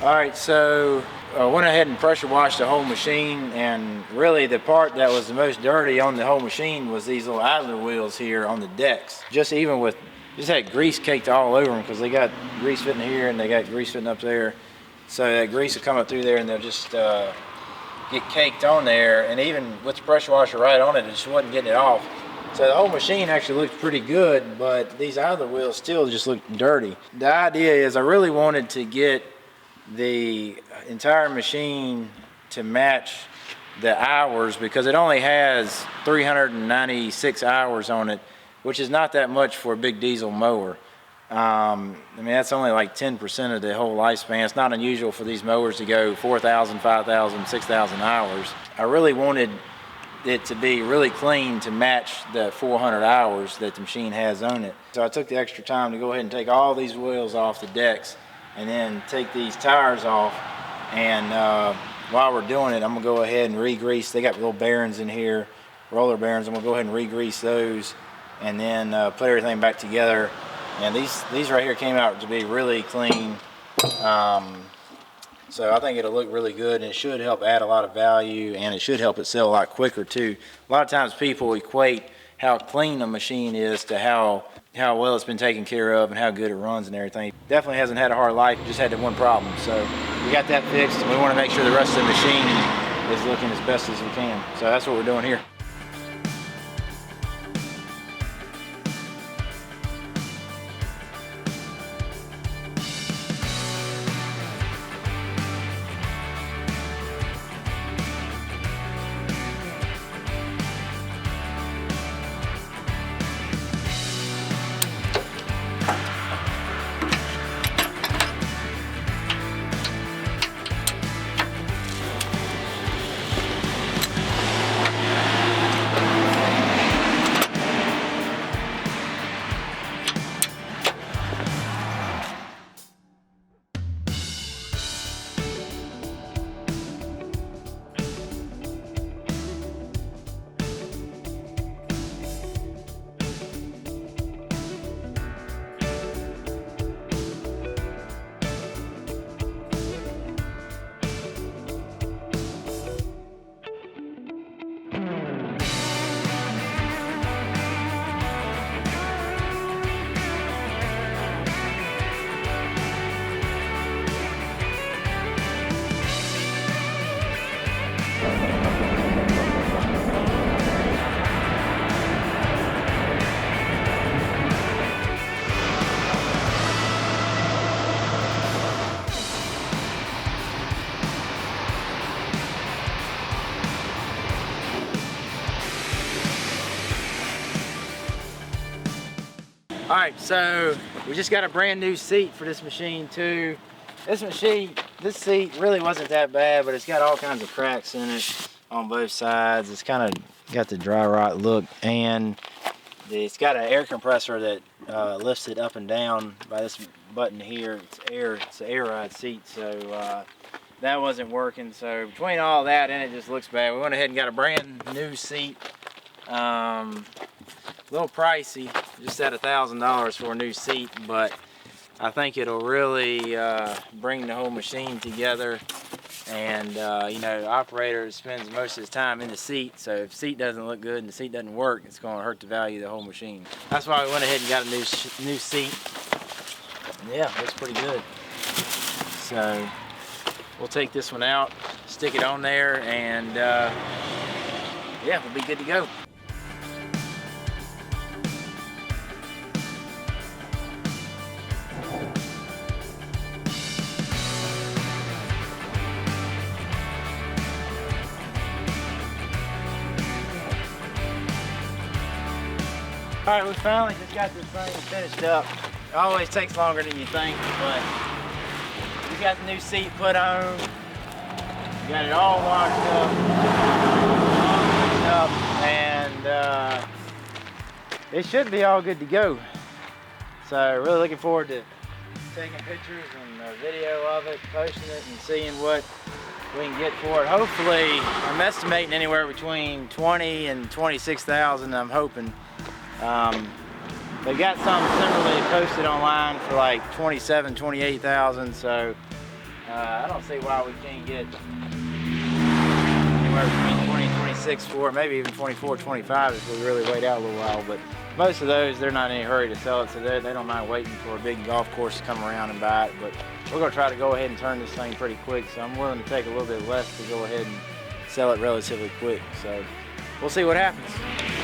All right, so I went ahead and pressure washed the whole machine, and really the part that was the most dirty on the whole machine was these little idler wheels here on the decks. Just had grease caked all over them because they got grease fitting here and they got grease fitting up there. So that grease will come up through there and they'll just get caked on there, and even with the pressure washer right on it, it just wasn't getting it off. So the whole machine actually looked pretty good, but these idler wheels still just look dirty. The idea is I really wanted to get the entire machine to match the hours because it only has 396 hours on it, which is not that much for a big diesel mower. I mean, that's only like 10% of the whole lifespan. It's not unusual for these mowers to go 4,000, 5,000, 6,000 hours. I really wanted it to be really clean to match the 400 hours that the machine has on it. So I took the extra time to go ahead and take all these wheels off the decks and then take these tires off. And while we're doing it, I'm gonna go ahead and re-grease. They got little bearings in here, roller bearings. I'm gonna go ahead and re-grease those and then put everything back together. And these right here came out to be really clean. So I think it'll look really good, and it should help add a lot of value, and it should help it sell a lot quicker too. A lot of times people equate how clean a machine is to how well it's been taken care of and how good it runs and everything. Definitely hasn't had a hard life, just had that one problem. So we got that fixed, and we want to make sure the rest of the machine is looking as best as we can. So that's what we're doing here. All right, so we just got a brand new seat for this machine too. This seat really wasn't that bad, but it's got all kinds of cracks in it on both sides. It's kind of got the dry rot look, and it's got an air compressor that lifts it up and down by this button here. It's an air ride seat, so that wasn't working. So between all that and it just looks bad, we went ahead and got a brand new seat. A little pricey, just at $1,000 for a new seat, but I think it'll really bring the whole machine together. And you know, the operator spends most of his time in the seat, so if the seat doesn't look good and the seat doesn't work, it's going to hurt the value of the whole machine. That's why we went ahead and got a new seat. And yeah, looks pretty good. So we'll take this one out, stick it on there, and yeah, we'll be good to go. All right, we finally just got this thing finished up. It always takes longer than you think, but we got the new seat put on. We got it all locked up, and it should be all good to go. So really looking forward to taking pictures and a video of it, posting it, and seeing what we can get for it. Hopefully, I'm estimating anywhere between 20 and 26,000. I'm hoping. They got some similarly posted online for like 27, 28,000. So I don't see why we can't get anywhere between 20 and 26 for it, maybe even 24, 25 if we really wait out a little while. But most of those, they're not in any hurry to sell it, so they don't mind waiting for a big golf course to come around and buy it. But we're going to try to go ahead and turn this thing pretty quick, so I'm willing to take a little bit less to go ahead and sell it relatively quick. So we'll see what happens.